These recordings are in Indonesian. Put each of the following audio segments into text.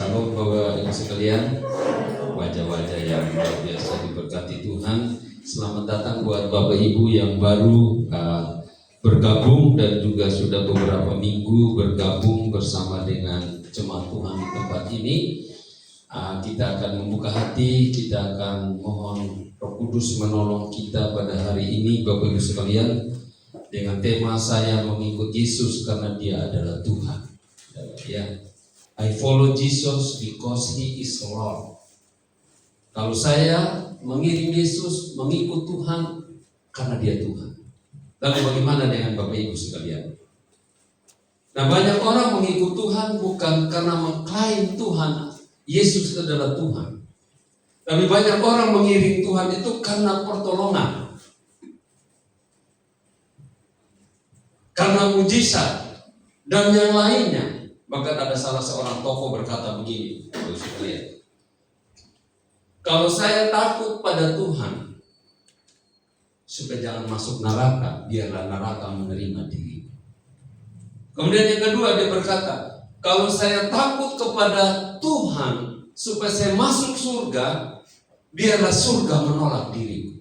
Salam Bapak Ibu sekalian, wajah-wajah yang luar biasa diberkati Tuhan. Selamat datang buat Bapak Ibu yang baru bergabung dan juga sudah beberapa minggu bergabung bersama dengan jemaat Tuhan di tempat ini. Kita akan membuka hati, kita akan mohon Roh Kudus menolong kita pada hari ini Bapak Ibu sekalian dengan tema saya mengikut Yesus karena Dia adalah Tuhan. Ya. I follow Jesus because He is Lord. Kalau saya mengiring Yesus, mengikut Tuhan karena Dia Tuhan. Lalu bagaimana dengan Bapak Ibu sekalian? Nah, banyak orang mengikut Tuhan bukan karena mengklaim Tuhan, Yesus adalah Tuhan. Tapi banyak orang mengiring Tuhan itu karena pertolongan, karena mujizat dan yang lainnya. Bahkan ada salah seorang tokoh berkata begini, kalau saya takut pada Tuhan, supaya jangan masuk neraka, biarlah neraka menerima diri. Kemudian yang kedua dia berkata, kalau saya takut kepada Tuhan, supaya saya masuk surga, biarlah surga menolak diriku.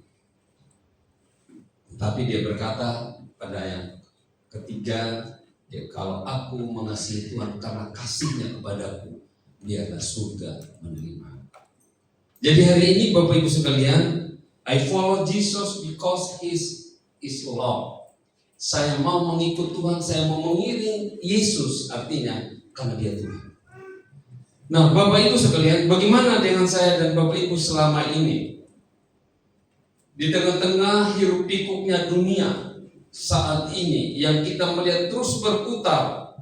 Tapi dia berkata pada yang ketiga, kalau aku mengasihi Tuhan karena kasih-Nya kepadaku, biarlah surga menerima. Jadi hari ini Bapak Ibu sekalian, I follow Jesus because He is Lord. Saya mau mengikut Tuhan, saya mau mengiring Yesus, artinya karena Dia Tuhan. Nah Bapak Ibu sekalian, bagaimana dengan saya dan Bapak Ibu selama ini? Di tengah-tengah hiruk pikuknya dunia saat ini yang kita melihat terus berputar,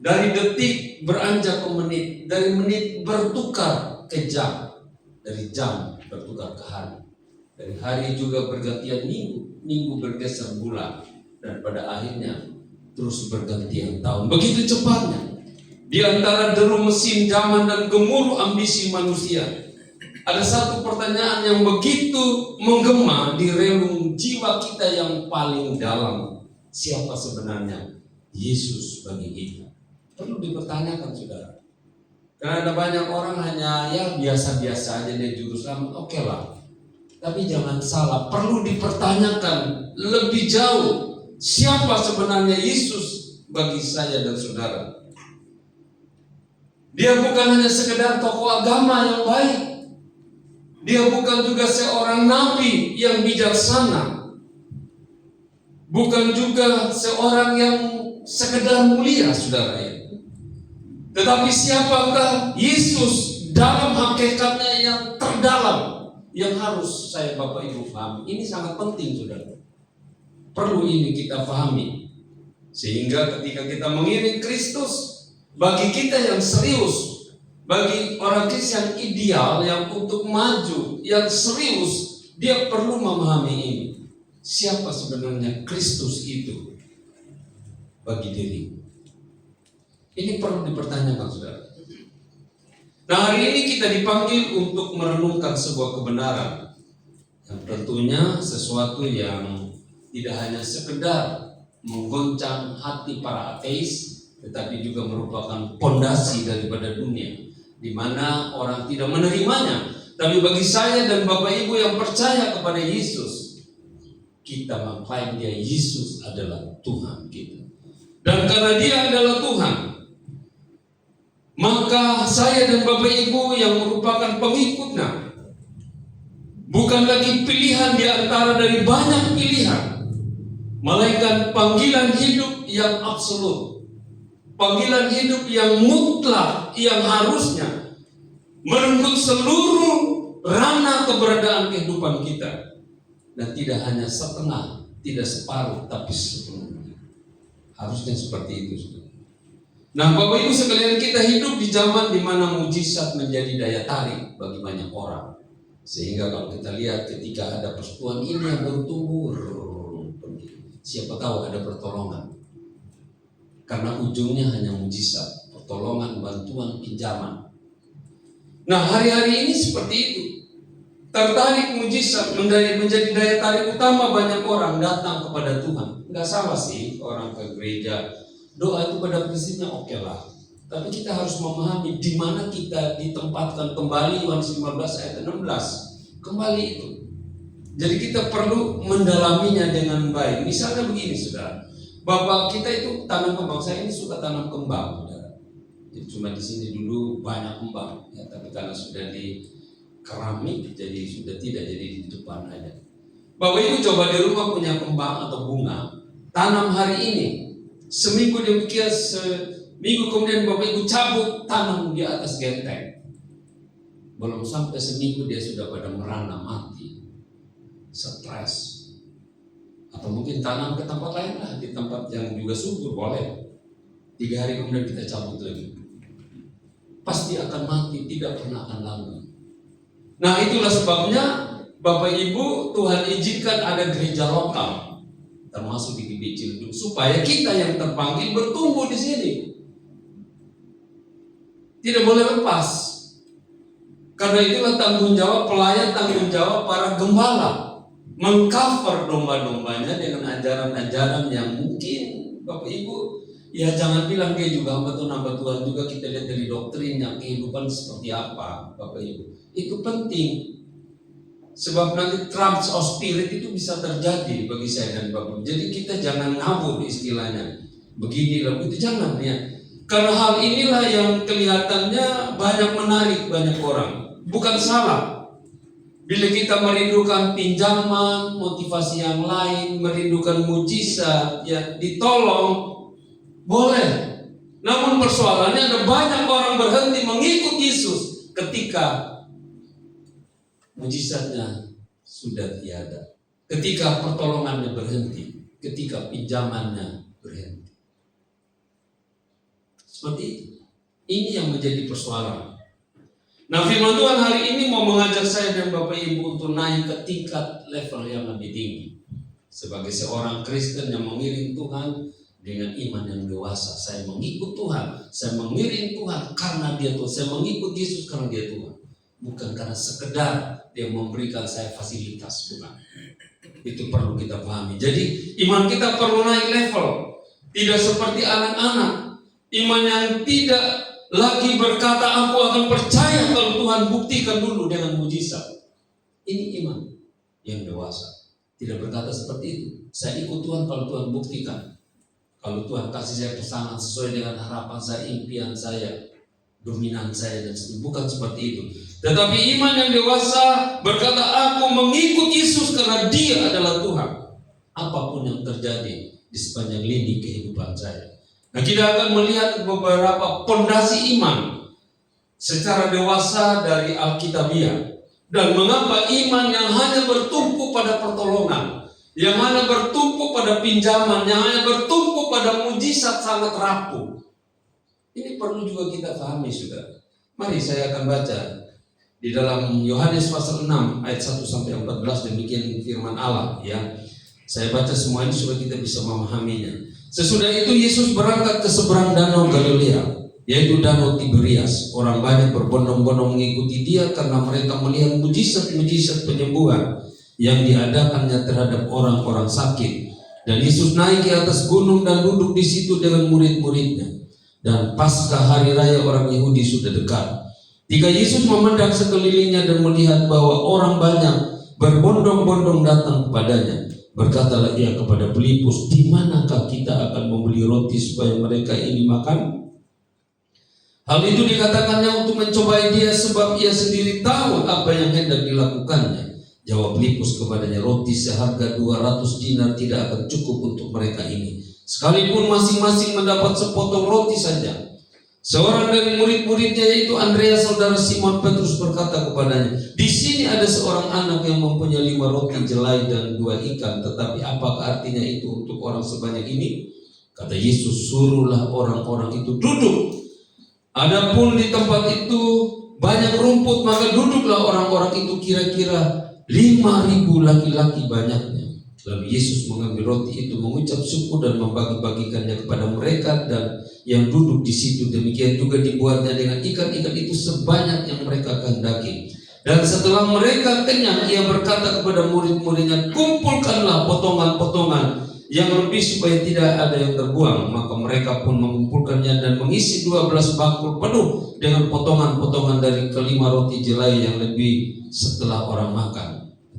dari detik beranjak ke menit, dari menit bertukar ke jam, dari jam bertukar ke hari, dari hari juga bergantian minggu, minggu bergeser bulan, dan pada akhirnya terus bergantian tahun. Begitu cepatnya di antara deru mesin zaman dan gemuruh ambisi manusia, ada satu pertanyaan yang begitu menggema di relung jiwa kita yang paling dalam. Siapa sebenarnya Yesus bagi kita? Perlu dipertanyakan saudara. Karena ada banyak orang hanya ya biasa-biasa aja dia juru selamat, oke lah. Tapi jangan salah, perlu dipertanyakan lebih jauh. Siapa sebenarnya Yesus bagi saya dan saudara? Dia bukan hanya sekedar tokoh agama yang baik. Dia bukan juga seorang nabi yang bijaksana. Bukan juga seorang yang sekedar mulia, saudara ya. Tetapi siapakah Yesus dalam hakikatnya yang terdalam, yang harus saya Bapak Ibu pahami. Ini sangat penting, saudara. Perlu ini kita pahami. Sehingga ketika kita mengiring Kristus, bagi kita yang serius, bagi orang Kristen yang ideal, yang untuk maju, yang serius, dia perlu memahami ini. Siapa sebenarnya Kristus itu bagi diri? Ini perlu dipertanyakan, saudara. Nah, hari ini kita dipanggil untuk merenungkan sebuah kebenaran yang tentunya sesuatu yang tidak hanya sekedar menggoncang hati para ateis, tetapi juga merupakan pondasi daripada dunia, di mana orang tidak menerimanya. Tapi bagi saya dan Bapak Ibu yang percaya kepada Yesus, kita mengklaim Dia Yesus adalah Tuhan kita. Dan karena Dia adalah Tuhan, maka saya dan Bapak Ibu yang merupakan pengikutnya, bukan lagi pilihan di antara dari banyak pilihan, melainkan panggilan hidup yang absolut, panggilan hidup yang mutlak, yang harusnya merenggut seluruh ranah keberadaan kehidupan kita, dan tidak hanya setengah, tidak separuh, tapi sepenuhnya. Harusnya seperti itu. Nah, Bapak Ibu sekalian, kita hidup di zaman di mana mujizat menjadi daya tarik bagi banyak orang. Sehingga kalau kita lihat ketika ada persekutuan ini yang bertumbuh, siapa tahu ada pertolongan. Karena ujungnya hanya mujizat, pertolongan, bantuan, pinjaman. Nah, hari-hari ini seperti itu. Tertarik mujizat menjadi daya tarik utama banyak orang datang kepada Tuhan. Enggak salah sih orang ke gereja, doa itu pada prinsipnya oke lah. Tapi kita harus memahami di mana kita ditempatkan kembali. Yohanes 15 ayat 16. Kembali itu. Jadi kita perlu mendalaminya dengan baik. Misalnya begini, saudara. Bapak kita itu tanam kembang. Saya ini suka tanam kembang, saudara. Jadi cuma di sini dulu banyak kembang, ya, tapi karena sudah di keramik, jadi sudah tidak, jadi di depan aja. Bapak Ibu coba di rumah punya kembang atau bunga, tanam hari ini, seminggu demikian, seminggu kemudian Bapak Ibu cabut, tanam di atas genteng. Belum sampai seminggu dia sudah pada merana mati, stres. Atau mungkin tanam ke tempat lain lah, di tempat yang juga subur, boleh. 3 hari kemudian kita cabut lagi. Pasti akan mati, tidak pernah akan langgeng. Nah, itulah sebabnya Bapak Ibu, Tuhan izinkan ada gereja lokal, termasuk di GBI Ciledug, supaya kita yang terpanggil bertumbuh di sini. Tidak boleh lepas. Karena itulah tanggung jawab pelayan, tanggung jawab para gembala, mengcover domba-dombanya dengan ajaran-ajaran yang mungkin Bapak Ibu, ya jangan bilang dia juga hamba Tuhan juga, kita lihat dari doktrinnya, kehidupan seperti apa, Bapak Ibu. Itu penting. Sebab nanti trans of spirit itu bisa terjadi bagi saya dan Bapak. Jadi kita jangan ngawur istilahnya. Begini lah, itu jangan ya. Karena hal inilah yang kelihatannya banyak menarik banyak orang. Bukan salah. Bila kita merindukan pinjaman, motivasi yang lain, merindukan mujizat, ya ditolong, boleh. Namun persoalannya ada banyak orang berhenti mengikut Yesus ketika mujizatnya sudah tiada, ketika pertolongannya berhenti, ketika pinjamannya berhenti. Seperti itu. Ini yang menjadi persoalan. Nah, firman Tuhan hari ini mau mengajak saya dan Bapak Ibu untuk naik ke tingkat level yang lebih tinggi. Sebagai seorang Kristen yang mengiring Tuhan dengan iman yang dewasa, saya mengikut Tuhan, saya mengiring Tuhan karena Dia Tuhan, saya mengikut Yesus karena Dia Tuhan. Bukan karena sekedar Dia memberikan saya fasilitas, bukan. Itu perlu kita pahami. Jadi iman kita perlu naik level. Tidak seperti anak-anak. Iman yang tidak lagi berkata aku akan percaya kalau Tuhan buktikan dulu dengan mujizat. Ini iman yang dewasa. Tidak berkata seperti itu. Saya ikut Tuhan kalau Tuhan buktikan. Kalau Tuhan kasih saya pesanan sesuai dengan harapan saya, impian saya, dominan saya, dan sebagainya. Bukan seperti itu. Tetapi iman yang dewasa berkata aku mengikut Yesus karena Dia adalah Tuhan. Apapun yang terjadi di sepanjang lini kehidupan saya. Nah, kita akan melihat beberapa pondasi iman secara dewasa dari Alkitabiah. Dan mengapa iman yang hanya bertumpu pada pertolongan, yang hanya bertumpu pada pinjaman, yang hanya bertumpu pada mujizat sangat rapuh. Ini perlu juga kita pahami, saudara. Mari saya akan baca di dalam Yohanes pasal 6 ayat 1 sampai 14, demikian firman Allah ya. Saya baca semua ini supaya kita bisa memahaminya. Sesudah itu Yesus berangkat ke seberang danau Galilea, yaitu danau Tiberias. Orang banyak berbondong-bondong mengikuti Dia karena mereka melihat mujizat-mujizat penyembuhan yang diadakannya terhadap orang-orang sakit. Dan Yesus naik ke atas gunung dan duduk di situ dengan murid-muridnya. Dan Paskah hari raya orang Yahudi sudah dekat. Ketika Yesus memandang sekelilingnya dan melihat bahwa orang banyak berbondong-bondong datang kepadanya, berkatalah Ia kepada Filipus, di manakah kita akan membeli roti supaya mereka ini makan? Hal itu dikatakannya untuk mencobai Dia, sebab Ia sendiri tahu apa yang hendak dilakukannya. Jawab Filipus kepadanya, roti seharga 200 dinar tidak akan cukup untuk mereka ini, sekalipun masing-masing mendapat sepotong roti saja. Seorang dari murid-muridnya, yaitu Andreas saudara Simon Petrus, berkata kepadanya, di sini ada seorang anak yang mempunyai 5 roti jelai dan 2 ikan, tetapi apakah artinya itu untuk orang sebanyak ini? Kata Yesus, suruhlah orang-orang itu duduk. Adapun di tempat itu banyak rumput, maka duduklah orang-orang itu, kira-kira 5.000 laki-laki banyaknya. Lalu Yesus mengambil roti itu, mengucap syukur dan membagi-bagikannya kepada mereka dan yang duduk di situ. Demikian juga dibuatnya dengan ikan-ikan itu sebanyak yang mereka kehendaki. Dan setelah mereka kenyang, Ia berkata kepada murid-muridnya, kumpulkanlah potongan-potongan yang lebih supaya tidak ada yang terbuang. Maka mereka pun mengumpulkannya dan mengisi 12 bakul penuh dengan potongan-potongan dari kelima roti jelai yang lebih setelah orang makan.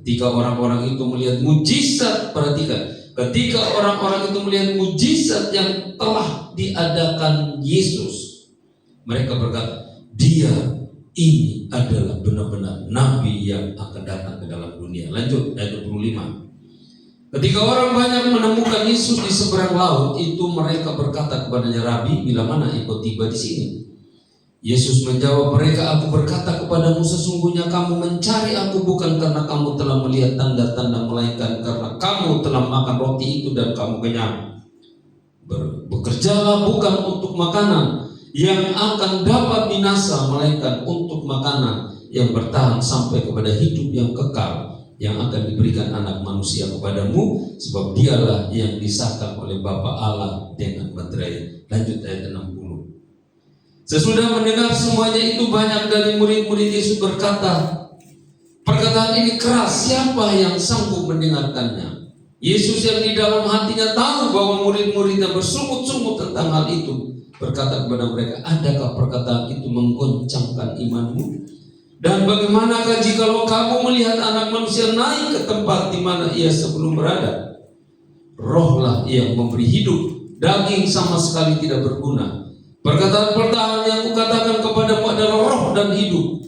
Ketika orang-orang itu melihat mujizat, perhatikan, ketika orang-orang itu melihat mujizat yang telah diadakan Yesus, mereka berkata, dia ini adalah benar-benar nabi yang akan datang ke dalam dunia. Lanjut ayat 25. Ketika orang banyak menemukan Yesus di seberang laut, itu mereka berkata kepadanya, Rabi, bila mana engkau tiba di sini? Yesus menjawab mereka, aku berkata kepadamu, sesungguhnya kamu mencari aku bukan karena kamu telah melihat tanda-tanda, melainkan karena kamu telah makan roti itu dan kamu kenyang. Bekerjalah bukan untuk makanan yang akan dapat binasa, melainkan untuk makanan yang bertahan sampai kepada hidup yang kekal, yang akan diberikan anak manusia kepadamu, sebab dialah yang disahkan oleh Bapa Allah dengan meterai. Lanjut ayat 60. Sesudah mendengar semuanya itu, banyak dari murid-murid Yesus berkata, perkataan ini keras, siapa yang sanggup mendengarkannya? Yesus yang di dalam hatinya tahu bahwa murid-muridnya bersungut-sungut tentang hal itu, berkata kepada mereka, adakah perkataan itu menggoncangkan imanmu? Dan bagaimanakah jikalau kamu melihat anak manusia naik ke tempat di mana ia sebelum berada? Rohlah yang memberi hidup, daging sama sekali tidak berguna. Perkataan pertama yang kukatakan kepadamu adalah roh dan hidup.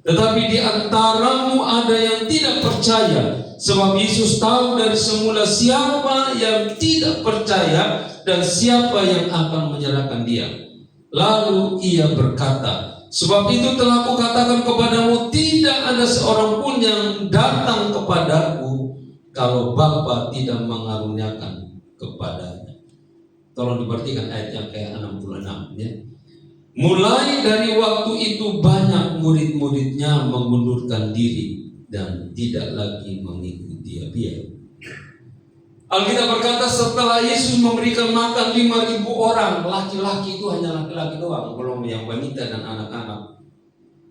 Tetapi di antaramu ada yang tidak percaya, sebab Yesus tahu dari semula siapa yang tidak percaya dan siapa yang akan menyerahkan dia. Lalu ia berkata, sebab itu telah kukatakan kepadamu, tidak ada seorang pun yang datang kepadaku kalau Bapa tidak mengaruniakan kepadanya. Tolong diperhatikan ayat yang kayak 66 ya. Mulai dari waktu itu banyak murid-muridnya mengundurkan diri dan tidak lagi mengikuti dia. Alkitab berkata setelah Yesus memberikan makan 5.000 orang, laki-laki itu hanya laki-laki doang, belum yang wanita dan anak-anak,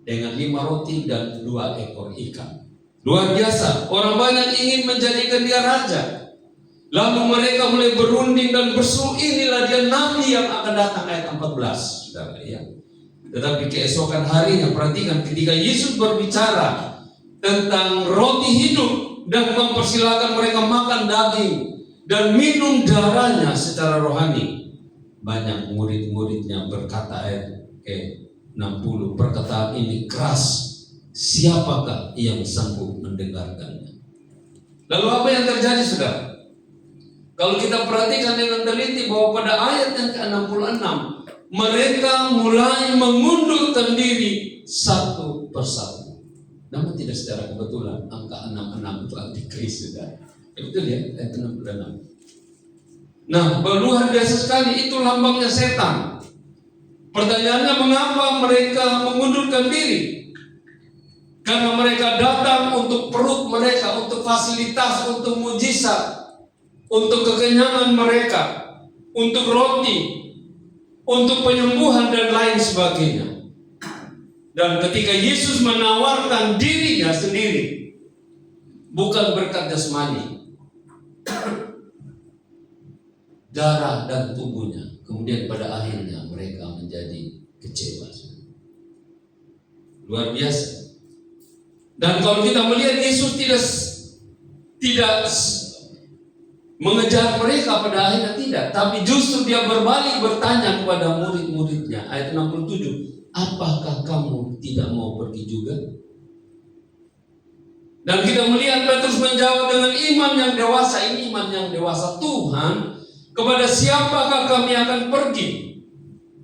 dengan 5 roti dan 2 ekor ikan. Luar biasa, orang banyak ingin menjadikan dia raja. Lalu mereka mulai berunding dan berseru, inilah dia nabi yang akan datang, ayat 14, saudara ya. Tetapi keesokan harinya, perhatikan, ketika Yesus berbicara tentang roti hidup dan mempersilakan mereka makan daging dan minum darahnya secara rohani, banyak murid-muridnya berkata, ayat ke-60, perkataan ini keras, siapakah yang sanggup mendengarkannya? Lalu apa yang terjadi, saudara? Kalau kita perhatikan dengan teliti bahwa pada ayat yang ke-66, mereka mulai mengundurkan diri satu persatu. Namun tidak secara kebetulan, angka 66 itu antikris, saudara. Betul ya, ayat 66. Nah, luar biasa sekali, itu lambangnya setan. Pertanyaannya, mengapa mereka mengundurkan diri? Karena mereka datang untuk perut mereka, untuk fasilitas, untuk mujizat, untuk kekenyangan mereka, untuk roti, untuk penyembuhan dan lain sebagainya. Dan ketika Yesus menawarkan dirinya sendiri, bukan berkat jasmani, darah dan tubuhnya, kemudian pada akhirnya mereka menjadi kecewa. Luar biasa. Dan kalau kita melihat Yesus tidak mengejar mereka pada akhirnya, tidak, tapi justru dia berbalik bertanya kepada murid-muridnya, ayat 67, apakah kamu tidak mau pergi juga? Dan kita melihat Petrus menjawab dengan iman yang dewasa. Ini iman yang dewasa, Tuhan, kepada siapakah kami akan pergi?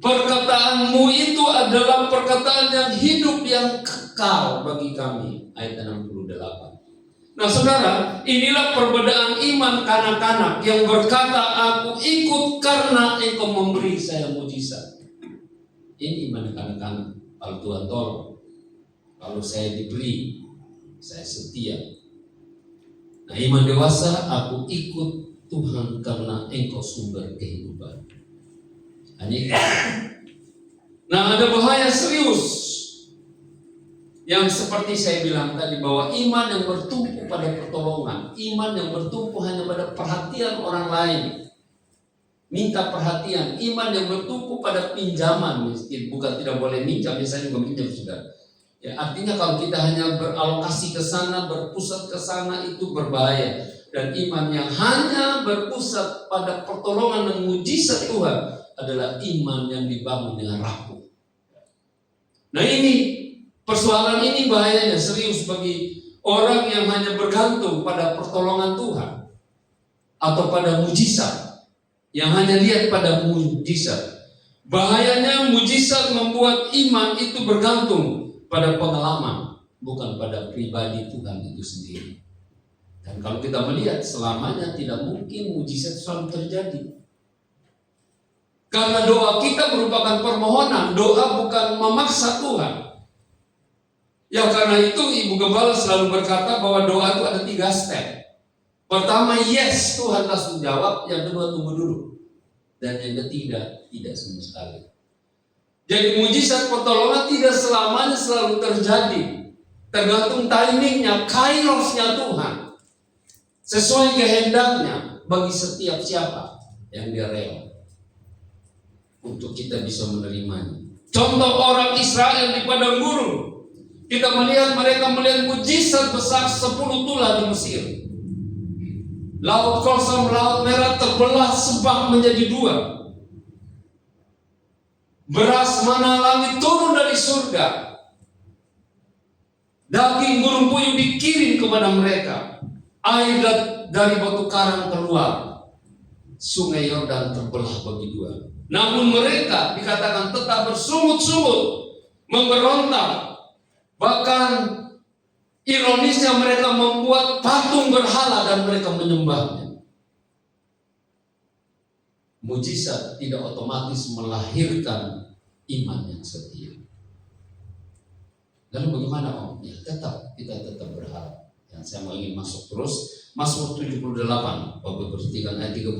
Perkataanmu itu adalah perkataan yang hidup, yang kekal bagi kami, ayat 68. Nah saudara, inilah perbedaan iman kanak-kanak yang berkata, aku ikut karena engkau memberi saya mujizat. Ini iman kanak-kanak. Kalau Tuhan tolong, kalau saya diberi, saya setia. Nah iman dewasa, aku ikut Tuhan karena engkau sumber kehidupan. Nah ada bahaya serius yang seperti saya bilang tadi, bahwa iman yang bertumpu pada pertolongan, iman yang bertumpu hanya pada perhatian orang lain, minta perhatian, iman yang bertumpu pada pinjaman, bukan tidak boleh minjam, biasanya juga minjam sudah. Ya, artinya kalau kita hanya beralokasi ke sana, berpusat ke sana, itu berbahaya. Dan iman yang hanya berpusat pada pertolongan dan mujizat Tuhan adalah iman yang dibangun dengan rapuh. Nah, ini persoalan ini bahayanya serius bagi orang yang hanya bergantung pada pertolongan Tuhan atau pada mujizat, yang hanya lihat pada mujizat. Bahayanya mujizat membuat iman itu bergantung pada pengalaman, bukan pada pribadi Tuhan itu sendiri. Dan kalau kita melihat, selamanya tidak mungkin mujizat selalu terjadi. Karena doa kita merupakan permohonan, doa bukan memaksa Tuhan. Ya, karena itu Ibu Gembala selalu berkata bahwa doa itu ada 3 step. Pertama, yes, Tuhan langsung jawab. Yang kedua, tunggu dulu. Dan yang ketiga, tidak sama sekali. Jadi mujizat pertolongan tidak selamanya selalu terjadi. Tergantung timingnya, kairosnya Tuhan. Sesuai kehendaknya bagi setiap siapa yang dia rela untuk kita bisa menerimanya. Contoh orang Israel di padang gurun. Kita melihat mereka melihat mujizat besar 10 tulah di Mesir. Laut Kosong, Laut Merah terbelah sebab menjadi 2. Beras mana langit turun dari surga. Daging burung puyuh dikirim kepada mereka. Air dari batu karang keluar. Sungai Yordan terbelah bagi 2. Namun mereka dikatakan tetap bersungut-sungut, memberontak. Bahkan ironisnya mereka membuat patung berhala dan mereka menyembahnya. Mujizat tidak otomatis melahirkan iman yang setia. Lalu bagaimana Om? Ya kita tetap berharap. Dan saya mau ingin masuk terus. Mazmur 78, bab bertiga ayat 32.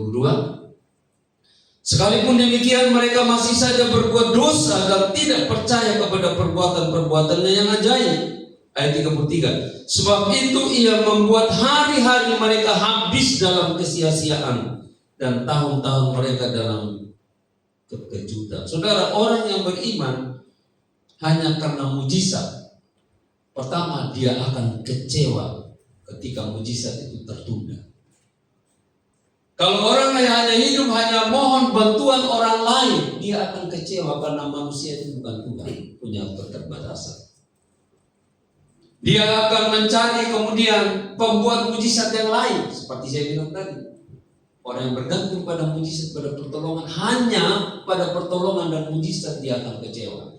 Sekalipun demikian mereka masih saja berbuat dosa dan tidak percaya kepada perbuatan-perbuatannya yang ajaib. Ayat 33. Sebab itu ia membuat hari-hari mereka habis dalam kesia-siaan dan tahun-tahun mereka dalam kekejutan. Saudara, orang yang beriman hanya karena mujizat, pertama dia akan kecewa ketika mujizat itu tertunda. Kalau orang yang hanya hidup hanya mohon bantuan orang lain, dia akan kecewa karena manusia itu bukan Tuhan, punya keterbatasan. Dia akan mencari kemudian pembuat mujizat yang lain, seperti saya bilang tadi. Orang yang bergantung pada mujizat, pada pertolongan, hanya pada pertolongan dan mujizat dia akan kecewa.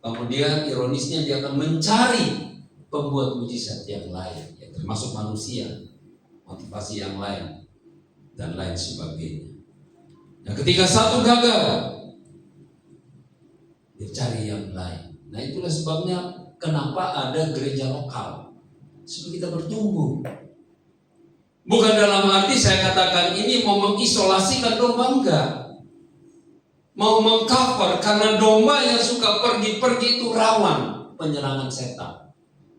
Kemudian ironisnya dia akan mencari pembuat mujizat yang lain, ya, termasuk manusia, motivasi yang lain, dan lain sebagainya. Nah, ketika satu gagal, dia cari yang lain. Nah, itulah sebabnya kenapa ada gereja lokal, supaya kita bertumbuh. Bukan dalam arti saya katakan ini mau mengisolasikan domba, enggak. Mau mengcover, karena domba yang suka pergi-pergi itu rawan penyerangan setan.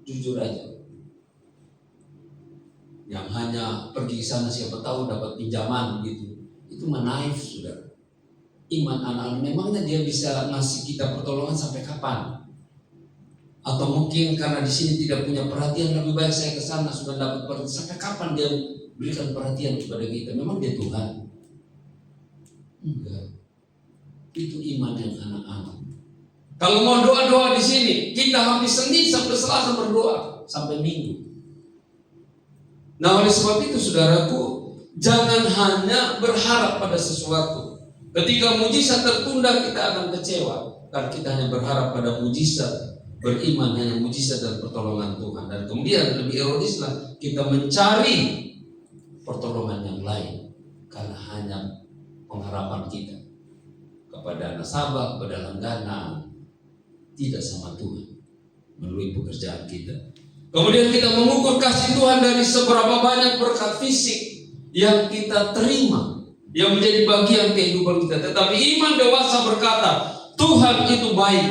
Jujur aja. Yang hanya pergi sana siapa tahu dapat pinjaman gitu, itu naif sudah. Iman anak-anak memangnya dia bisa ngasih kita pertolongan sampai kapan? Atau mungkin karena di sini tidak punya perhatian, lebih baik saya ke sana sudah dapat perhatian. Sampai kapan dia berikan perhatian kepada kita? Memang dia Tuhan? Enggak. Itu iman yang anak-anak. Kalau mau doa-doa di sini, kita habis Senin sampai Selasa berdoa sampai Minggu. Nah, oleh sebab itu saudaraku, jangan hanya berharap pada sesuatu. Ketika mujizat tertunda kita akan kecewa, karena kita hanya berharap pada mujizat, beriman hanya mujizat dan pertolongan Tuhan. Dan kemudian lebih ironislah kita mencari pertolongan yang lain karena hanya pengharapan kita kepada nasabah, kepada langganan, tidak sama Tuhan melalui pekerjaan kita. Kemudian kita mengukur kasih Tuhan dari seberapa banyak berkat fisik yang kita terima, yang menjadi bagian kehidupan kita. Tetapi iman dewasa berkata, Tuhan itu baik.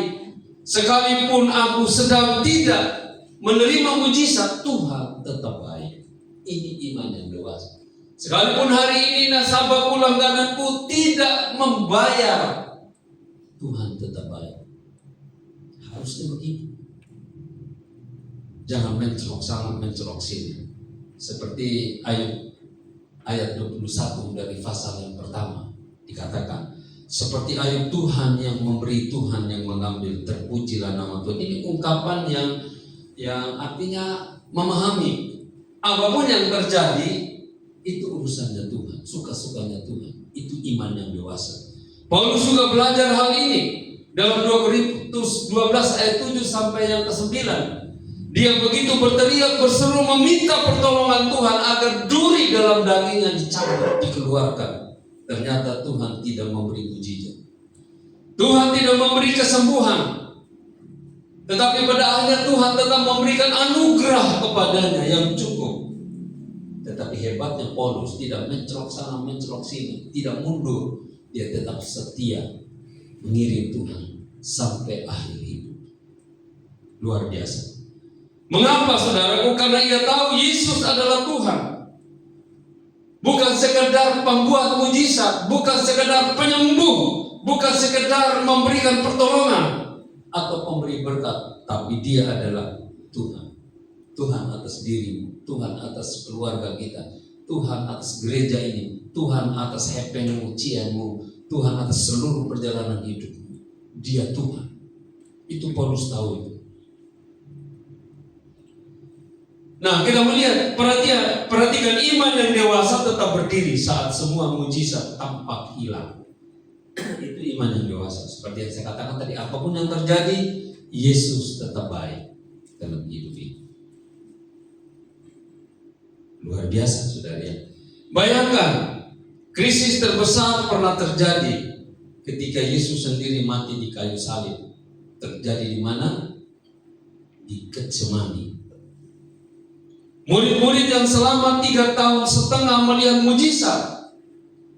Sekalipun aku sedang tidak menerima mujizat, Tuhan tetap baik. Ini iman yang dewasa. Sekalipun hari ini nasabahku langgananku tidak membayar, Tuhan tetap baik. Harusnya begitu. Jangan mencelok sana, mencelok sini. Seperti ayat 21 dari pasal yang pertama dikatakan, seperti Ayub, Tuhan yang memberi, Tuhan yang mengambil, terpujilah nama Tuhan. Ini ungkapan yang artinya memahami apapun yang terjadi itu urusannya Tuhan, suka-sukanya Tuhan. Itu iman yang dewasa. Paulus juga belajar hal ini dalam 2 Korintus 12 ayat 7 sampai yang ke-9. Dia begitu berteriak, berseru, meminta pertolongan Tuhan agar duri dalam dagingnya dicabut, dikeluarkan. Ternyata Tuhan tidak memberi mujizat. Tuhan tidak memberi kesembuhan. Tetapi pada akhirnya Tuhan tetap memberikan anugerah kepadanya yang cukup. Tetapi hebatnya Paulus tidak mencelok sana, mencelok sini, tidak mundur. Dia tetap setia mengiring Tuhan sampai akhir hidup. Luar biasa. Mengapa saudaraku? Karena ia tahu Yesus adalah Tuhan. Bukan sekedar pembuat mujizat, bukan sekedar penyembuh, bukan sekedar memberikan pertolongan atau pemberi berkat, tapi dia adalah Tuhan. Tuhan atas dirimu, Tuhan atas keluarga kita, Tuhan atas gereja ini, Tuhan atas hepengmu, cianmu, Tuhan atas seluruh perjalanan hidupmu. Dia Tuhan. Itu Paulus tahu itu. Nah, kita melihat, perhatikan iman yang dewasa tetap berdiri saat semua mujizat tampak hilang. Itu iman yang dewasa. Seperti yang saya katakan tadi, apapun yang terjadi, Yesus tetap baik dalam hidup ini. Luar biasa, saudara. Bayangkan, krisis terbesar pernah terjadi ketika Yesus sendiri mati di kayu salib. Terjadi di mana? Di Getsemani. Murid-murid yang selama 3,5 tahun melihat mujizat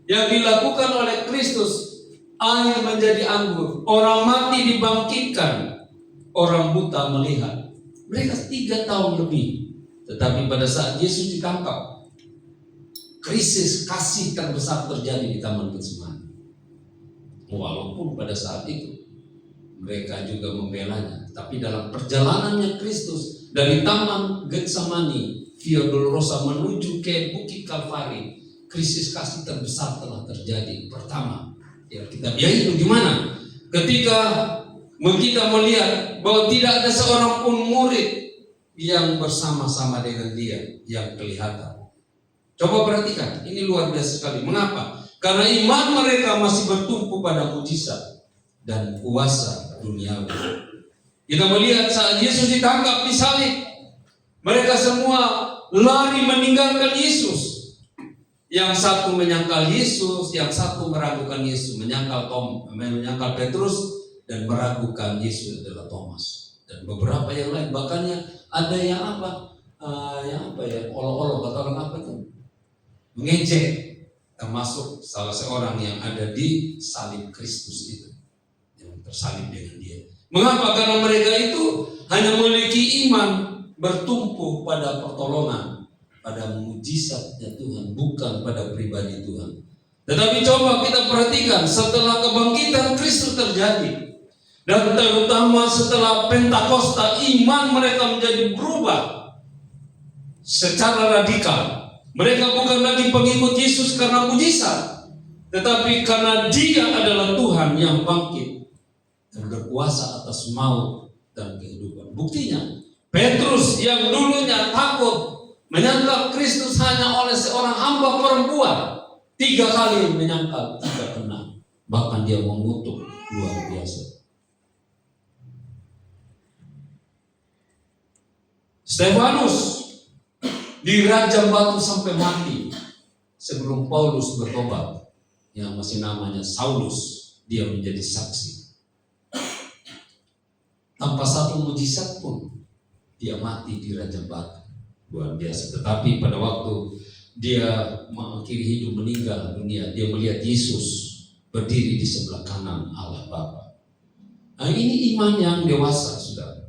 yang dilakukan oleh Kristus, air menjadi anggur, orang mati dibangkitkan, orang buta melihat. Mereka 3 tahun lebih. Tetapi pada saat Yesus ditangkap, krisis kasih terbesar terjadi di Taman Getsemani. Walaupun pada saat itu mereka juga membelanya, tapi dalam perjalanannya Kristus dari Taman Getsemani Via Dolorosa menuju ke Bukit Kalvari, krisis kasih terbesar telah terjadi. Pertama, ya kita yaitu di mana? Ketika kita melihat bahwa tidak ada seorang pun murid yang bersama-sama dengan dia yang kelihatan. Coba perhatikan, ini luar biasa sekali. Mengapa? Karena iman mereka masih bertumpu pada mujizat dan kuasa duniawi. Kita melihat saat Yesus ditangkap di salib, mereka semua lari meninggalkan Yesus. Yang satu menyangkal Yesus, yang satu meragukan Yesus, menyangkal Petrus dan meragukan Yesus adalah Thomas dan beberapa yang lain. Bahkan ada yang olo-olo kata orang apa itu, mengejek, termasuk salah seorang yang ada di salib Kristus itu, yang tersalib dengan dia. Mengapa? Karena mereka itu hanya memiliki iman bertumpu pada pertolongan, pada mujizatnya Tuhan, bukan pada pribadi Tuhan. Tetapi coba kita perhatikan, setelah kebangkitan Kristus terjadi, dan terutama setelah Pentakosta, iman mereka menjadi berubah secara radikal. Mereka bukan lagi pengikut Yesus karena mujizat, tetapi karena Dia adalah Tuhan yang bangkit dan berkuasa atas maut dan kehidupan. Buktinya, Petrus yang dulunya takut menyangkal Kristus hanya oleh seorang hamba perempuan, 3 kali menyangkal, 3 kena. Bahkan dia mengutuk luar biasa. Stefanus dirajam batu sampai mati sebelum Paulus bertobat, yang masih namanya Saulus, dia menjadi saksi. Tanpa satu mujizat pun dia mati di rajam batu. Luar biasa. Tetapi pada waktu dia mengakhiri hidup, meninggal dunia, dia melihat Yesus berdiri di sebelah kanan Allah Bapa. Nah, ini iman yang dewasa, saudara.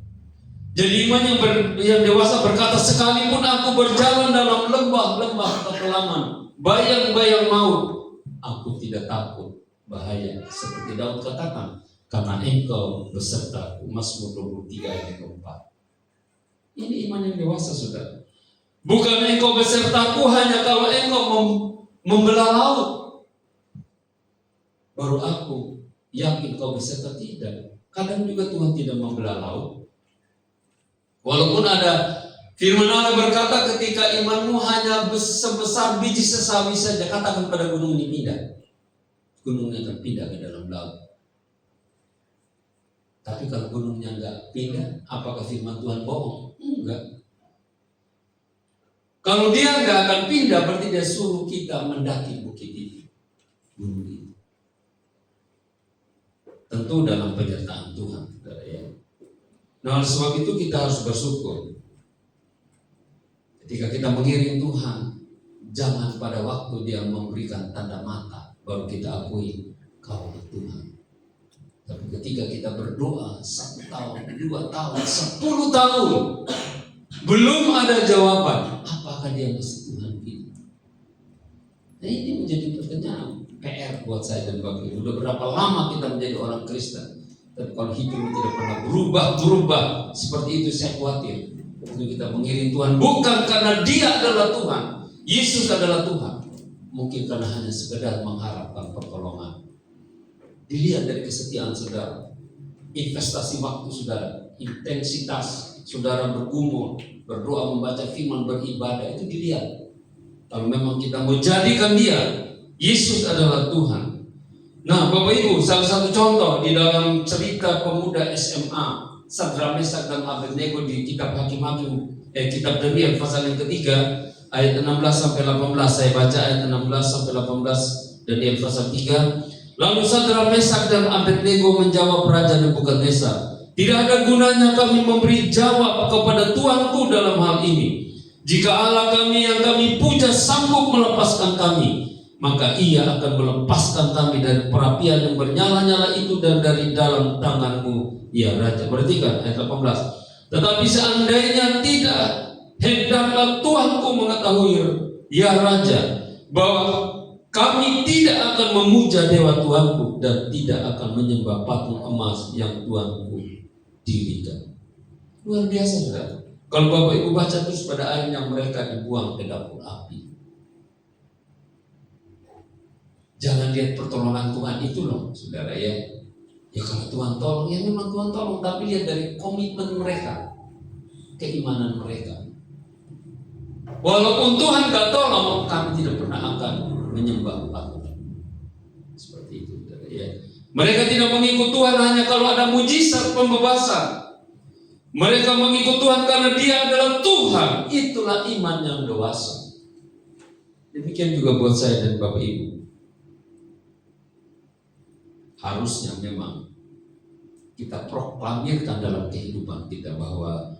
Jadi iman yang dewasa berkata, sekalipun aku berjalan dalam lembah-lembah kekelaman, bayang-bayang maut, aku tidak takut bahaya. Seperti Daud katakan, karena Engkau besertaku. Mazmur 23 ayat 4. Ini iman yang dewasa, saudara. Bukan Engkau besertaku hanya kalau Engkau membelah laut, baru aku yakin Kau beserta. Tidak. Kadang juga Tuhan tidak membelah laut. Walaupun ada firman Allah berkata, ketika imanmu hanya sebesar biji sesawi saja, katakan pada gunung ini pindah, gunungnya akan pindah ke dalam laut. Tapi kalau gunungnya enggak pindah, apakah firman Tuhan bohong? Enggak. Kalau dia enggak akan pindah, berarti dia suruh kita mendaki bukit itu, gunung itu. Tentu dalam penyertaan Tuhan, saudara ya. Nah, oleh sebab itu kita harus bersyukur. Ketika kita mengiring Tuhan, jangan pada waktu dia memberikan tanda mata baru kita akui Kau Tuhan. Tapi ketika kita berdoa 1 tahun, 2 tahun, 10 tahun, belum ada jawaban, apakah dia masih Tuhan kita? Nah, ini menjadi pertanyaan PR buat saya dan Bapak Ibu. Sudah berapa lama kita menjadi orang Kristen? Dan kalau hidup tidak pernah berubah seperti itu, saya khawatir. Waktu kita mengiring Tuhan bukan karena Dia adalah Tuhan, Yesus adalah Tuhan, mungkin karena hanya sekedar mengharapkan pertolongan. Dilihat dari kesetiaan saudara, investasi waktu saudara, intensitas saudara bergumul, berdoa, membaca firman, beribadah, itu dilihat. Kalau memang kita mau jadikan Dia, Yesus adalah Tuhan. Nah, Bapak Ibu, salah satu contoh di dalam cerita pemuda SMA, Sadrak, Mesak, dan Abednego di kitab Hakim-Hakim, kitab Daniel pasal yang ketiga, ayat 16 sampai 18. Saya baca ayat 16 sampai 18 Daniel pasal 3. Lalu Sadrak, Mesak, dan Abednego menjawab Raja Nebukadnezar, tidak ada gunanya kami memberi jawab kepada Tuanku dalam hal ini. Jika Allah kami yang kami puja sanggup melepaskan kami, maka Ia akan melepaskan kami dari perapian yang bernyala-nyala itu dan dari dalam tanganmu, ya Raja. Perhatikan ayat 18. Tetapi seandainya tidak, hendaklah Tuanku mengetahui, ya Raja, bahwa kami tidak akan memuja dewa Tuanku dan tidak akan menyembah patung emas yang Tuanku dirikan. Luar biasa, saudara. Kalau Bapak Ibu baca terus pada akhirnya mereka dibuang ke dapur api. Jangan lihat pertolongan Tuhan itu loh, saudara ya. Ya kalau Tuhan tolong, ya memang Tuhan tolong, tapi lihat dari komitmen mereka, keimanan mereka. Walaupun Tuhan gak tolong, kami tidak pernah akan menyembah patung. Seperti itu, saudara ya. Mereka tidak mengikut Tuhan hanya kalau ada mujizat pembebasan. Mereka mengikut Tuhan karena Dia adalah Tuhan. Itulah iman yang dewasa. Demikian juga buat saya dan Bapak Ibu. Harusnya memang kita proklamirkan dalam kehidupan kita bahwa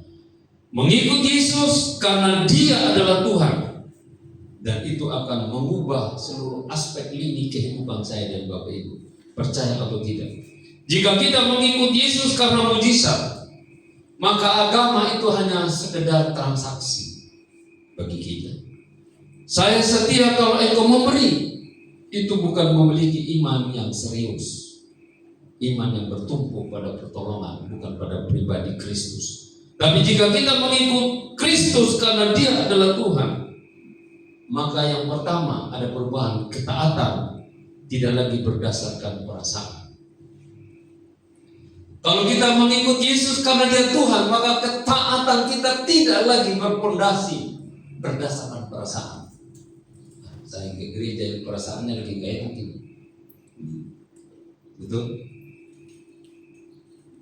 mengikut Yesus karena Dia adalah Tuhan, dan itu akan mengubah seluruh aspek lini kehidupan saya dan Bapak Ibu. Percaya atau tidak? Jika kita mengikut Yesus karena mujizat, maka agama itu hanya sekedar transaksi bagi kita. Saya setia kalau engkau memberi, itu bukan memiliki iman yang serius. Iman yang bertumpu pada pertolongan, bukan pada pribadi Kristus. Tapi jika kita mengikut Kristus karena Dia adalah Tuhan, maka yang pertama ada perubahan ketaatan, tidak lagi berdasarkan perasaan. Kalau kita mengikut Yesus karena Dia Tuhan, maka ketaatan kita tidak lagi berpondasi berdasarkan perasaan. Saya ke gereja, perasaannya lagi gak enak ini. Betul?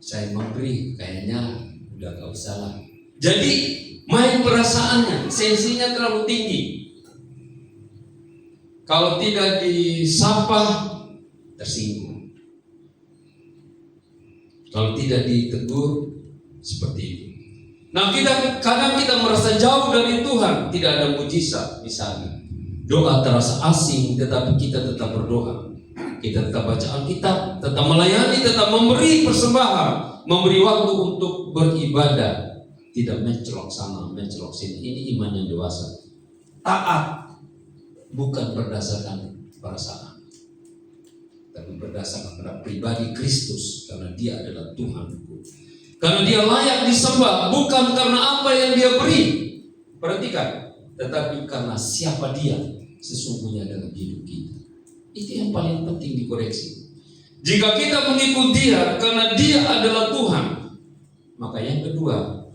Saya memberi, kayaknya udah gak usah lah. Jadi main perasaannya, sensinya terlalu tinggi. Kalau tidak disapa, tersinggung. Kalau tidak ditegur, seperti itu. Nah, kadang kita merasa jauh dari Tuhan, tidak ada mujizat misalnya. Doa terasa asing, tetapi kita tetap berdoa. Kita tetap baca Alkitab, tetap melayani, tetap memberi persembahan, memberi waktu untuk beribadah. Tidak mencelok sana, mencelok sini. Ini iman yang dewasa. Taat bukan berdasarkan perasaan, tapi berdasarkan pada pribadi Kristus, karena Dia adalah Tuhanku. Karena Dia layak disembah, bukan karena apa yang Dia beri. Perhatikan, tetapi karena siapa Dia sesungguhnya dalam hidup kita. Itu yang paling penting dikoreksi. Jika kita mengikuti Dia karena Dia adalah Tuhan, maka yang kedua,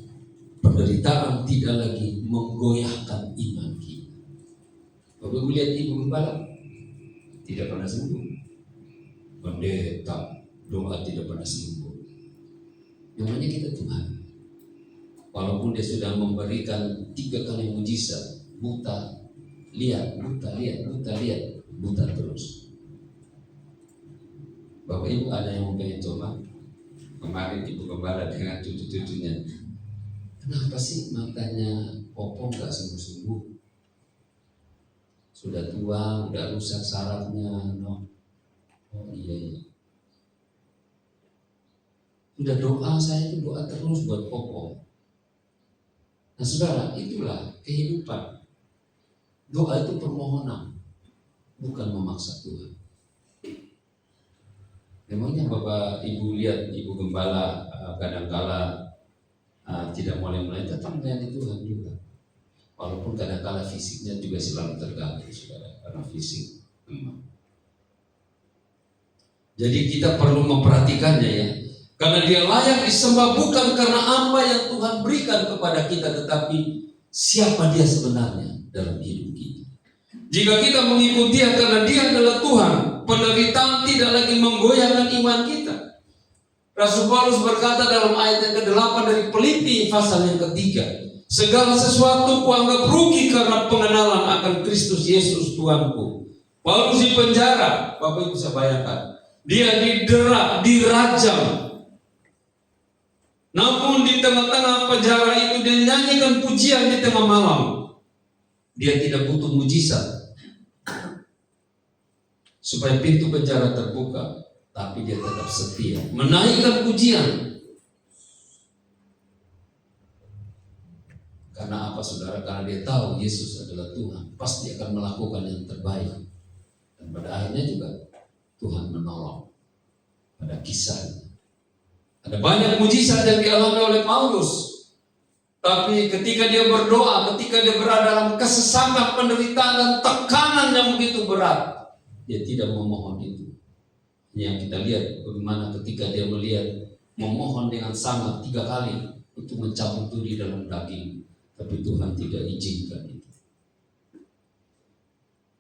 penderitaan tidak lagi menggoyahkan iman kita. Bapak Ibu lihat ibu gembala tidak pernah sembuh, pendeta doa tidak pernah sembuh. Namanya kita Tuhan. Walaupun Dia sudah memberikan 3 kali mujizat, buta lihat, buta lihat, buta lihat, buta terus. Bapak Ibu ada yang mau pengen coba? Kemarin ibu gembala dengan cucu-cucunya, kenapa sih matanya Popo nggak sembuh-sembuh? Sudah tua, udah rusak sarafnya, no. Oh iya. Sudah doa, saya itu doa terus buat Popo. Nah saudara, itulah kehidupan. Doa itu permohonan, bukan memaksa Tuhan. Memangnya Bapak Ibu lihat ibu gembala kadang-kala tidak mulai-mulai tetap melayani Tuhan juga. Walaupun kadang-kala fisiknya juga selalu terganggu, saudara, karena fisik lemah. Jadi kita perlu memperhatikannya ya. Karena Dia layak disembah bukan karena apa yang Tuhan berikan kepada kita, tetapi siapa Dia sebenarnya dalam hidup kita. Jika kita mengikuti Dia karena Dia adalah Tuhan, penderitaan tidak lagi menggoyahkan iman kita. Rasul Paulus berkata dalam ayat yang ke-8 dari Filipi pasal yang ke-3, segala sesuatu kuanggap rugi karena pengenalan akan Kristus Yesus Tuhanku. Paulus di penjara, Bapak Ibu bisa bayangkan, dia didera, dirajam. Namun di tengah-tengah penjara itu dia nyanyikan pujian di tengah malam. Dia tidak butuh mujizat supaya pintu penjara terbuka, tapi dia tetap setia menaikkan pujian. Karena apa saudara? Karena dia tahu Yesus adalah Tuhan, pasti akan melakukan yang terbaik. Dan pada akhirnya juga Tuhan menolong pada kisahnya. Ada banyak mujizat yang dialami oleh Paulus. Tapi ketika dia berdoa, ketika dia berada dalam kesesakan, penderitaan dan tekanan yang begitu berat, dia tidak memohon itu. Yang kita lihat bagaimana ketika dia melihat memohon dengan sangat 3 kali untuk mencabut duri dalam daging, tapi Tuhan tidak izinkan itu.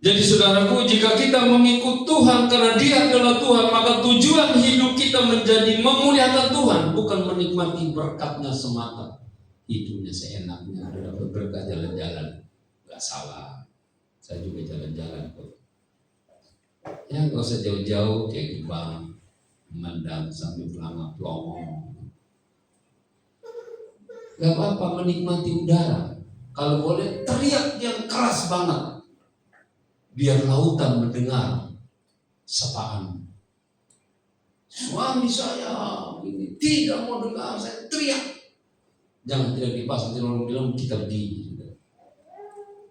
Jadi saudaraku, jika kita mengikut Tuhan karena Dia adalah Tuhan, maka tujuan hidup kita menjadi memuliakan Tuhan, bukan menikmati berkatnya semata. Hidupnya seenaknya, ada dapat berkat jalan-jalan, gak salah. Saya juga jalan-jalan kok. Ya gak usah jauh-jauh kayak Gebang, memandang sambil pelangap pelongong. Gak apa-apa menikmati udara. Kalau boleh teriak yang keras banget, biar lautan mendengar sapaan. Suami saya ini tidak mau dengar saya teriak. Jangan tidak dipasang, orang bilang kita berdiri.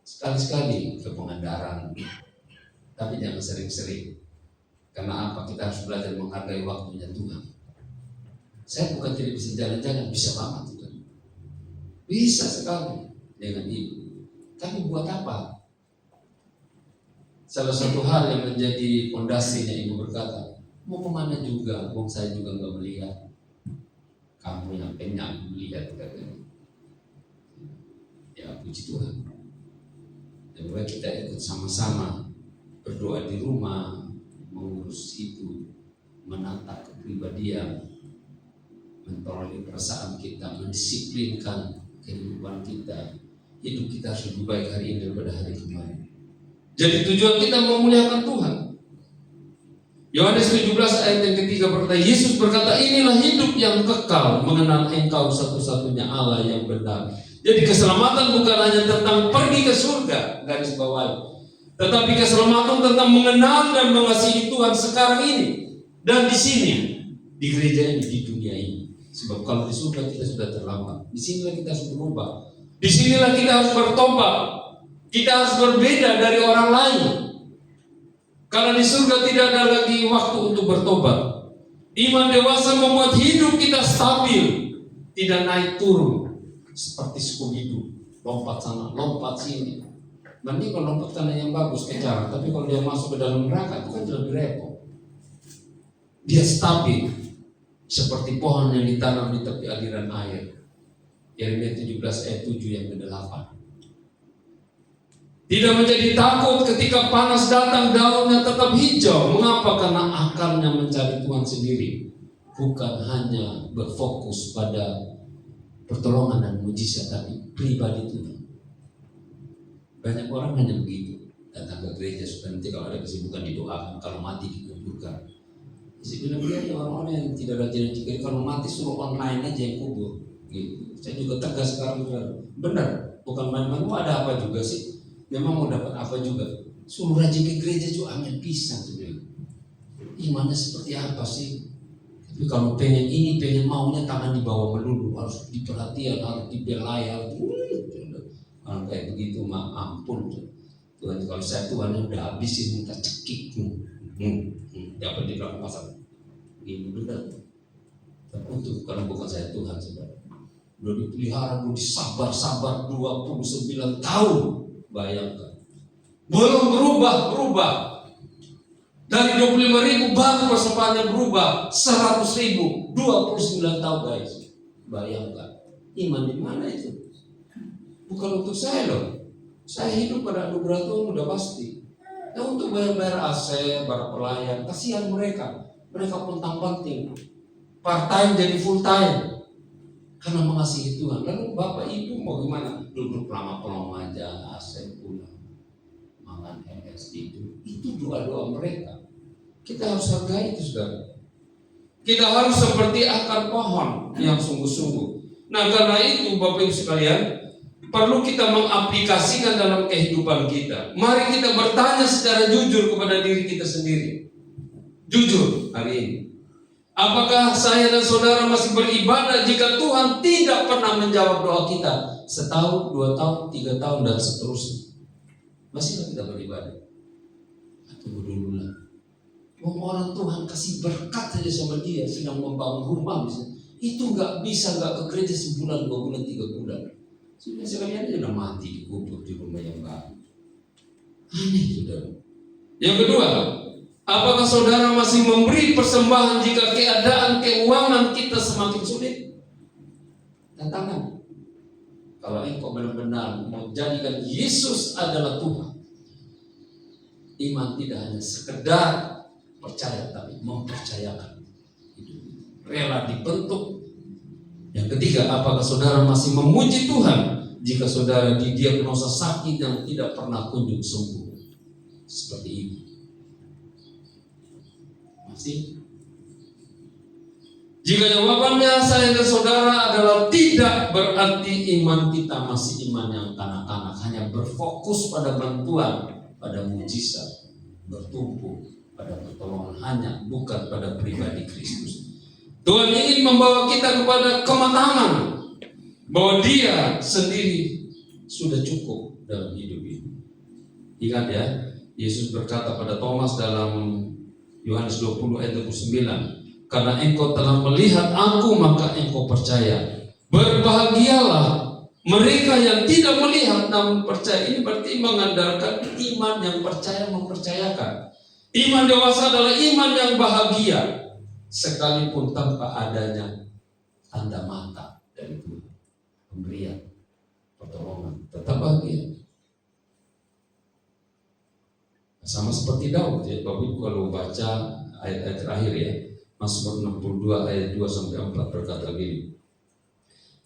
Sekali-sekali ke Pangandaran, tapi jangan sering-sering. Karena apa? Kita harus belajar menghargai waktunya Tuhan. Saya bukan tidak bisa jalan-jalan, bisa banget Tuhan. Bisa sekali dengan ibu. Tapi buat apa? Salah satu hal yang menjadi fondasinya ibu berkata, mau kemana juga, wong saya juga nggak melihat. Kamu yang kenyang melihat katanya. Ya puji Tuhan. Dan kita ikut sama-sama berdoa di rumah, mengurus itu, menata kepribadian, mentolerir perasaan kita, mendisiplinkan kehidupan kita. Hidup kita harus lebih baik hari ini daripada hari kemarin. Jadi tujuan kita memuliakan Tuhan. Yohanes 17 ayat yang ketiga berkata, Yesus berkata, inilah hidup yang kekal, mengenal Engkau satu-satunya Allah yang benar. Jadi keselamatan bukan hanya tentang pergi ke surga, garis bawahi, tetapi keselamatan tentang mengenal dan mengasihi Tuhan sekarang ini dan di sini, di gereja ini, di dunia ini. Sebab kalau di surga kita sudah terlambat. Disinilah kita harus berubah. Disinilah kita harus bertobat. Kita harus berbeda dari orang lain. Karena di surga tidak ada lagi waktu untuk bertobat. Iman dewasa membuat hidup kita stabil, tidak naik turun seperti Scooby-Doo, lompat sana, lompat sini. Nanti kalau lompat sana yang bagus kejar, tapi kalau dia masuk ke dalam neraka itu kan lebih repot. Dia stabil seperti pohon yang ditanam di tepi aliran air. Yeremia 17 ayat 7 yang ke-8. Tidak menjadi takut ketika panas datang, daunnya tetap hijau. Mengapa? Karena akarnya mencari Tuhan sendiri, bukan hanya berfokus pada pertolongan dan mujizat, tapi pribadi Tuhan. Banyak orang hanya begitu, datang ke gereja supaya nanti kalau ada kesibukan didoakan, kalau mati dikuburkan. Saya bilang dia orang-orang yang tidak rajin jika kalau mati suruh online aja yang kubur. Gitu. Saya juga tegas sekarang, benar, bukan main-main. Ada apa juga sih? Memang mau dapat apa juga? Suruh rajin ke gereja juga ambil pisang sebenarnya. Imannya seperti apa sih? Tapi kalau pengen ini, pengen maunya tangan di bawah melulu, harus diperhatian, harus dibelai, harus kayak begitu, ampun Tuhan. Kalau saya Tuhan yang udah habisin, minta cekik, dapat di belakang pasar. Ini benar. Teruntuk karena bukan saya Tuhan saudara. Udah dipelihara, udah disabar-sabar 29 tahun. Bayangkan, belum berubah. Dari 25.000 baru persembahannya berubah 100.000, 29 tahun guys. Bayangkan, iman di mana itu? Bukan untuk saya loh. Saya hidup pada anugerah Tuhan udah pasti. Ya untuk bayar-bayar AC, para pelayan, kasihan mereka. Mereka pontang-panting, part time jadi full time. Karena mengasihi Tuhan. Lalu Bapak Ibu mau gimana? Duduk lama-lama aja, asal pulang, makan MS itu doa-doa mereka. Kita harus hargai itu saudara. Kita harus seperti akar pohon yang sungguh-sungguh. Nah karena itu Bapak Ibu sekalian, perlu kita mengaplikasikan dalam kehidupan kita. Mari kita bertanya secara jujur kepada diri kita sendiri. Jujur hari ini. Apakah saya dan saudara masih beribadah jika Tuhan tidak pernah menjawab doa kita? Setahun, 2 tahun, 3 tahun, dan seterusnya. Masihkah kita beribadah? Tunggu dulu lah. Orang Tuhan kasih berkat saja sama dia, sedang membangun rumah misalnya. Itu gak bisa gak ke gereja sebulan, 2 bulan, 3 bulan. Sudah sekalian dia udah mati dikubur di rumah yang baru. Aneh saudara. Yang kedua, apakah saudara masih memberi persembahan jika keadaan keuangan kita semakin sulit? Tantangan. Kalau engkau benar-benar mau jadikan Yesus adalah Tuhan, iman tidak hanya sekedar percaya, tapi mempercayakan. Rela dibentuk. Yang ketiga, apakah saudara masih memuji Tuhan jika saudara didiagnosa sakit yang tidak pernah kunjung sembuh? Seperti ini. Masih? Jika jawabannya saya dan saudara adalah tidak, berarti iman kita masih iman yang kanak-kanak, hanya berfokus pada bantuan, pada mujizat, bertumpu pada pertolongan hanya, bukan pada pribadi Kristus. Tuhan ingin membawa kita kepada kematangan bahwa Dia sendiri sudah cukup dalam hidup ini. Ingat ya, Yesus berkata pada Thomas dalam Yohanes 20 ayat 29, karena engkau telah melihat aku maka engkau percaya. Berbahagialah mereka yang tidak melihat namun percaya. Ini berarti mengandalkan iman yang percaya mempercayakan. Iman dewasa adalah iman yang bahagia sekalipun tanpa adanya tanda mata dari Tuhan, pemberian pertolongan, tetap bahagia. Sama seperti Daud ya, Bapak Ibu kalau baca ayat-ayat terakhir ya, Mazmur 62 ayat 2-4 berkata gini,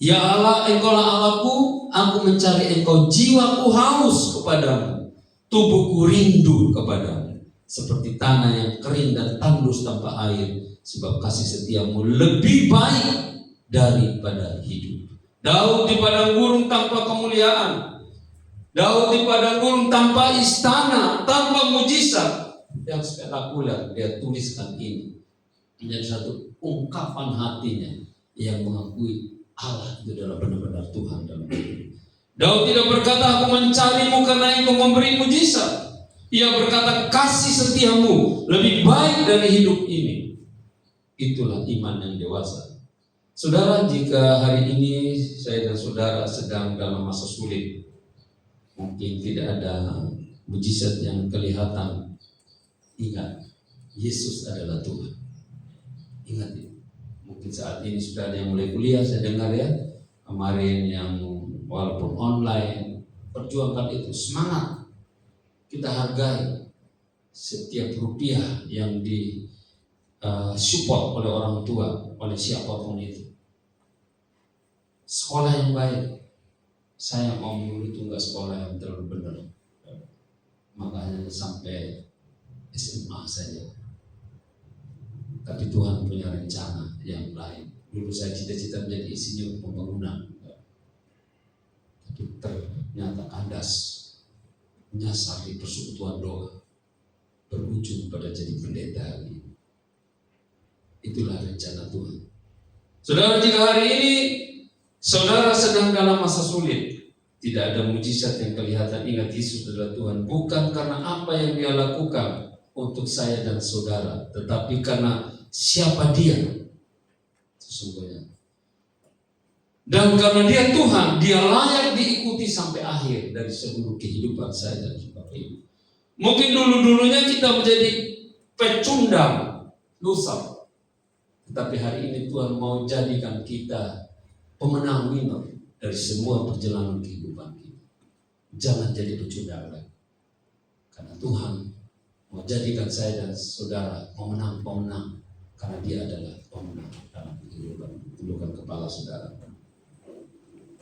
ya Allah, engkaulah Allahku, aku mencari engkau, jiwaku haus kepadamu, tubuhku rindu kepadamu, seperti tanah yang kering dan tandus tanpa air, sebab kasih setiamu lebih baik daripada hidup. Daud di padang gurun tanpa kemuliaan, Daud di padang gurun tanpa istana, tanpa mujizat, yang spektakuler dia tuliskan ini menjadi satu ungkapan hatinya. yang mengakui Allah itu adalah benar-benar Tuhan dalam hidup. Daud tidak berkata, aku mencarimu karena engkau memberi mujizat. Ia berkata, kasih setiamu lebih baik dari hidup ini. Itulah iman yang dewasa. Saudara, jika hari ini saya dan saudara sedang dalam masa sulit, mungkin tidak ada mujizat yang kelihatan, ingat, Yesus adalah Tuhan. Ingat itu. Mungkin saat ini sudah ada yang mulai kuliah, saya dengar ya, kemarin yang walaupun online, perjuangkan itu, semangat. Kita hargai setiap rupiah yang support oleh orang tua, oleh siapapun itu. Sekolah yang baik, saya mau itu enggak sekolah yang terlalu benar, makanya sampai SMA saja. Tapi Tuhan punya rencana yang lain. Dulu saya cita-cita menjadi insinyur pembangunan, tapi ternyata kandas, menyasar di persekutuan doa, berujung pada jadi pendeta. Itulah rencana Tuhan. Saudara, jika hari ini saudara sedang dalam masa sulit, tidak ada mujizat yang kelihatan, ingat Yesus adalah Tuhan. Bukan karena apa yang Dia lakukan untuk saya dan saudara, tetapi karena siapa Dia sesungguhnya. Dan karena Dia Tuhan, Dia layak diikuti sampai akhir dari seluruh kehidupan saya dan saudara ini. Mungkin dulu-dulunya kita menjadi pecundang dosa, tetapi hari ini Tuhan mau jadikan kita pemenang winner dari semua perjalanan kehidupan kita. Jangan jadi pecundang lagi, karena Tuhan mau jadikan saya dan saudara pemenang-pemenang, karena Dia adalah pemenang dalam kehidupan. Tundukkan kepala saudara.